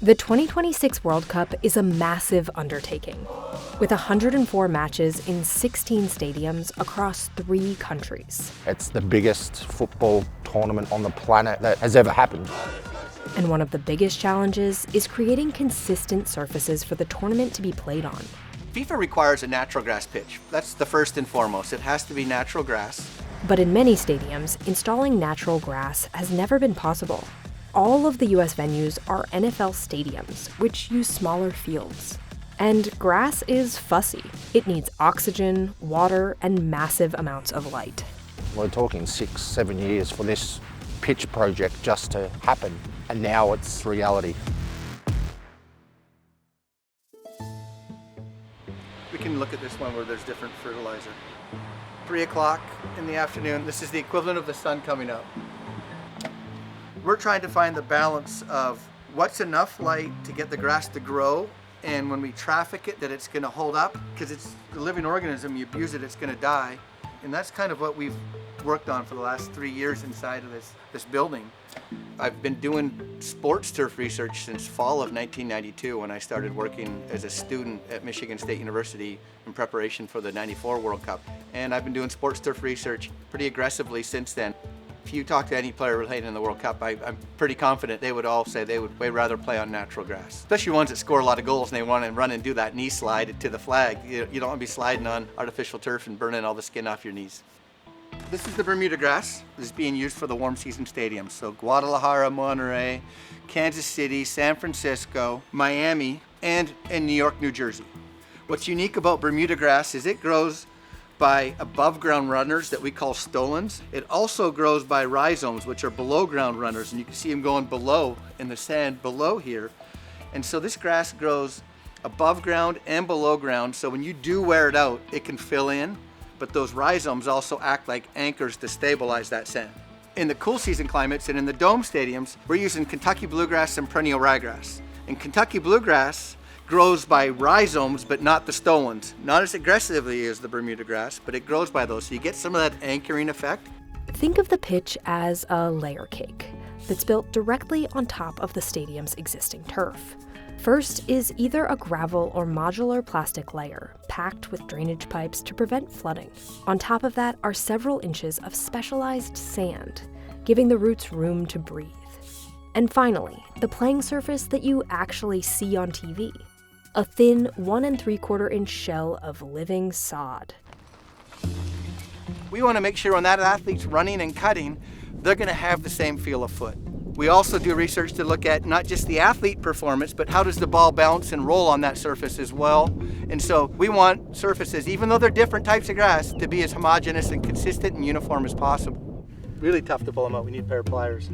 The 2026 World Cup is a massive undertaking, with 104 matches in 16 stadiums across 3 countries. It's the biggest football tournament on the planet that has ever happened. And one of the biggest challenges is creating consistent surfaces for the tournament to be played on. FIFA requires a natural grass pitch. That's the first and foremost. It has to be natural grass. But in many stadiums, installing natural grass has never been possible. All of the US venues are NFL stadiums, which use smaller fields. And grass is fussy. It needs oxygen, water, and massive amounts of light. We're talking 6-7 years for this pitch project just to happen, and now it's reality. We can look at this one where there's different fertilizer. 3 o'clock in the afternoon, this is the equivalent of the sun coming up. We're trying to find the balance of what's enough light to get the grass to grow, and when we traffic it, that it's going to hold up, because it's a living organism. You abuse it, it's going to die. And that's kind of what we've worked on for the last 3 years inside of this building. I've been doing sports turf research since fall of 1992, when I started working as a student at Michigan State University in preparation for the '94 World Cup. And I've been doing sports turf research pretty aggressively since then. If you talk to any player related in the World Cup, I'm pretty confident they would all say they would way rather play on natural grass. Especially ones that score a lot of goals and they want to run and do that knee slide to the flag. You don't want to be sliding on artificial turf and burning all the skin off your knees. This is the Bermuda grass. This is being used for the warm season stadiums. So Guadalajara, Monterrey, Kansas City, San Francisco, Miami, and in New York, New Jersey. What's unique about Bermuda grass is it grows by above ground runners that we call stolons. It also grows by rhizomes, which are below ground runners, and you can see them going below in the sand below here. And so this grass grows above ground and below ground, so when you do wear it out, it can fill in, but those rhizomes also act like anchors to stabilize that sand. In the cool season climates and in the dome stadiums, we're using Kentucky bluegrass and perennial ryegrass. And Kentucky bluegrass grows by rhizomes, but not the stolons. Not as aggressively as the Bermuda grass, but it grows by those, so you get some of that anchoring effect. Think of the pitch as a layer cake that's built directly on top of the stadium's existing turf. First is either a gravel or modular plastic layer, packed with drainage pipes to prevent flooding. On top of that are several inches of specialized sand, giving the roots room to breathe. And finally, the playing surface that you actually see on TV. A thin 1 3/4 inch shell of living sod. We want to make sure when that athlete's running and cutting, they're going to have the same feel of foot. We also do research to look at not just the athlete performance, but how does the ball bounce and roll on that surface as well. And so we want surfaces, even though they're different types of grass, to be as homogeneous and consistent and uniform as possible. Really tough to pull them out. We need a pair of pliers.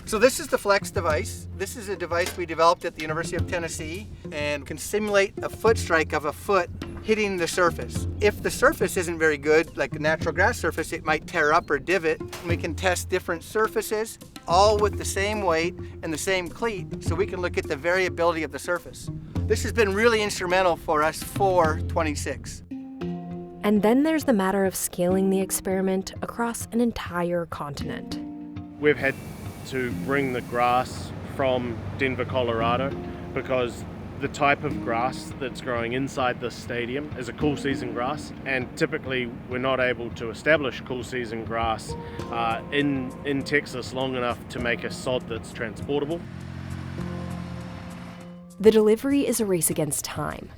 So this is the Flex device. This is a device we developed at the University of Tennessee and can simulate a foot strike of a foot hitting the surface. If the surface isn't very good, like a natural grass surface, it might tear up or divot. We can test different surfaces, all with the same weight and the same cleat, so we can look at the variability of the surface. This has been really instrumental for us for 26. And then there's the matter of scaling the experiment across an entire continent. We've had to bring the grass from Denver, Colorado, because the type of grass that's growing inside this stadium is a cool season grass, and typically we're not able to establish cool season grass in Texas long enough to make a sod that's transportable. The delivery is a race against time.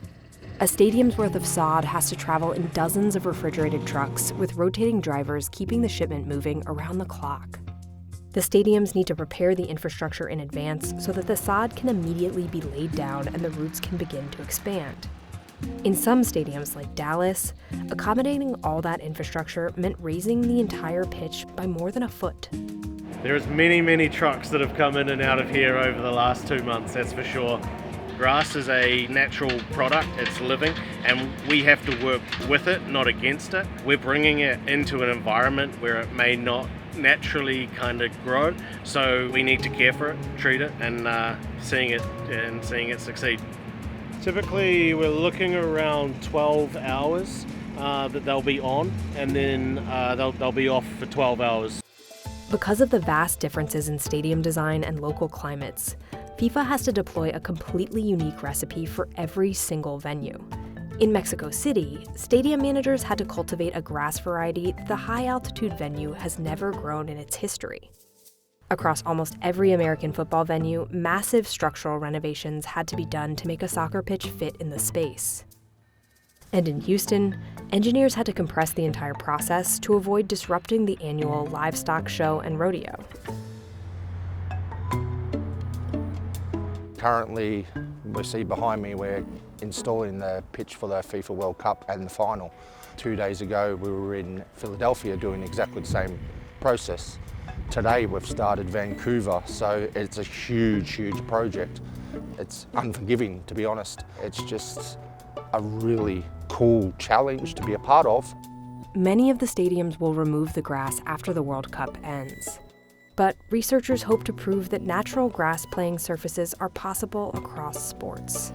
A stadium's worth of sod has to travel in dozens of refrigerated trucks with rotating drivers keeping the shipment moving around the clock. The stadiums need to prepare the infrastructure in advance so that the sod can immediately be laid down and the roots can begin to expand. In some stadiums, like Dallas, accommodating all that infrastructure meant raising the entire pitch by more than a foot. There's many trucks that have come in and out of here over the last 2 months, that's for sure. Grass is a natural product, it's living, and we have to work with it, not against it. We're bringing it into an environment where it may not naturally kind of grow, so we need to care for it, treat it, and seeing it succeed. Typically we're looking around 12 hours that they'll be on, and then they'll be off for 12 hours. Because of the vast differences in stadium design and local climates, FIFA has to deploy a completely unique recipe for every single venue. In Mexico City, stadium managers had to cultivate a grass variety the high-altitude venue has never grown in its history. Across almost every American football venue, massive structural renovations had to be done to make a soccer pitch fit in the space. And in Houston, engineers had to compress the entire process to avoid disrupting the annual livestock show and rodeo. Currently, we see behind me, we're installing the pitch for the FIFA World Cup and the final. 2 days ago, we were in Philadelphia doing exactly the same process. Today, we've started Vancouver, so it's a huge, huge project. It's unforgiving, to be honest. It's just a really cool challenge to be a part of. Many of the stadiums will remove the grass after the World Cup ends. But researchers hope to prove that natural grass playing surfaces are possible across sports.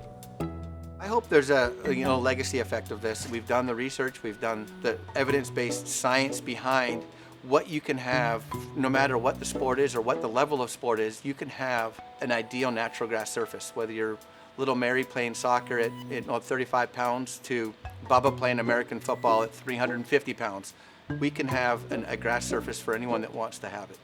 I hope there's a legacy effect of this. We've done the research, we've done the evidence-based science behind what you can have, no matter what the sport is or what the level of sport is, you can have an ideal natural grass surface, whether you're little Mary playing soccer at 35 pounds to Bubba playing American football at 350 pounds. We can have a grass surface for anyone that wants to have it.